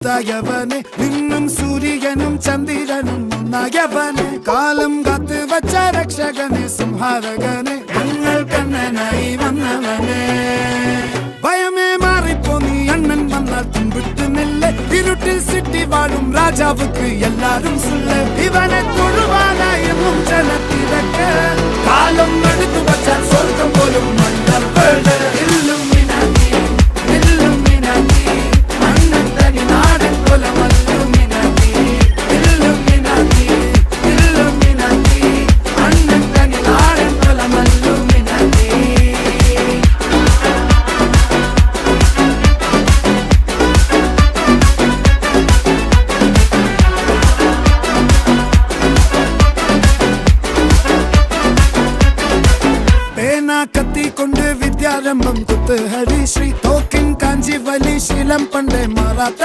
തായവനെ നിന്നും സൂര്യനും ചന്ദ്രനും ഒന്നായവനെ കാലം കാത്ത് വച്ച രക്ഷകനെ സംഹാരകനെ ഞങ്ങൾ കണ്ണനായി വന്നവനെ ഭയമേ മാറിപ്പോ നീ അണ്ണൻ വന്നാൽ തുമ്പിട്ട് നില്ല ഇരുട്ടിൽ സിറ്റി വാഴും രാജാവുക്ക് എല്ലാരും സുല്ല ഇവനെ തൊഴുവാനായും ജനത്തിരക്ക് കാലം എടുത്തു വച്ചാൽ സ്വർഗം പോലും മണ്ണപ്പേട് കത്തിക്കൊണ്ട് വിദ്യാരംഭം കുത്ത് ഹരിശ്രീ തോക്കിൻ കാഞ്ചി വലി ശീലം പണ്ടേ മാറാത്ത